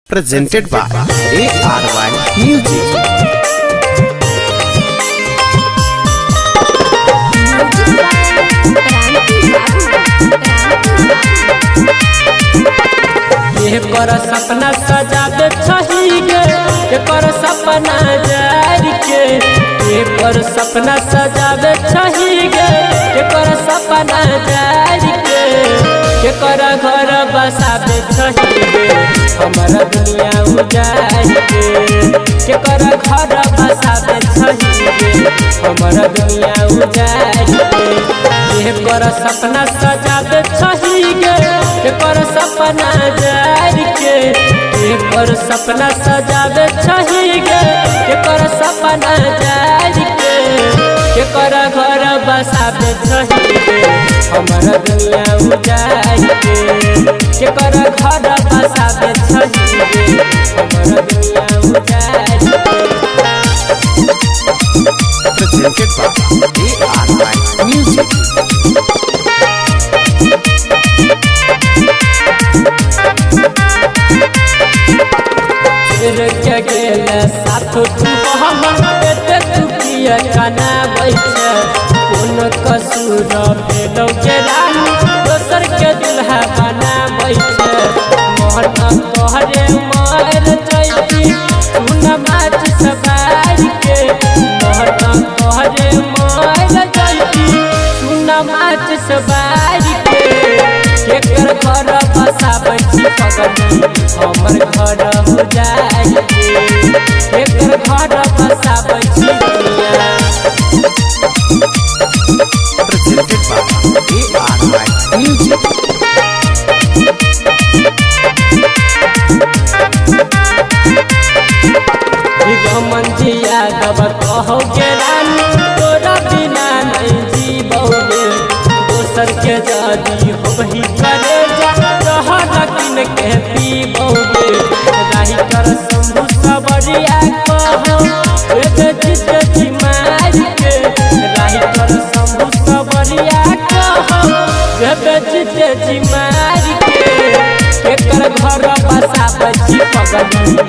presented by ARY Music. कर सपना सजावे छही गे कर सपना जारी के कर सपना सजावे छही गे कर सपना जारी के कर घर बसावे छही गे हमारा दुनिया उजारी के कर घर बसावे छही गे हमारा दुनिया उजारी के कर सपना सजावे छही गे कर सपना जारी के कर सपना सजावे छही गे कर सपना जारी के कर घर बसावे छही गे हमारा दुनिया उजारी के कर घर बसावे छही गे हमारा दुनिया उजारी presented by ARY Music. के गेल साथ तू हम बेटे तू किया खाना बैठे कौन कसूर भेलो के रानी दोसर के दुल्हा बना बैठे मोहन तोहरे मार जैती सुन माच सवार के मोहन तोहरे मार जैती सुन माच सवार के कर घर बसा बैठी पगली हमर घर हो जाए एकर घर बसा बैठी दुनिया presented by ARY Music. मंजिया दब कहो के रानी तोरा बिना नहीं जीबोगे दोसर के जादी होबही करे जा रह लकिन के पीबोगे राही कर शंभु सबरिया कहो चित जिमार के राही कर शंभु सबरिया कहो चित जिमार के एकर घर बसा बची पगली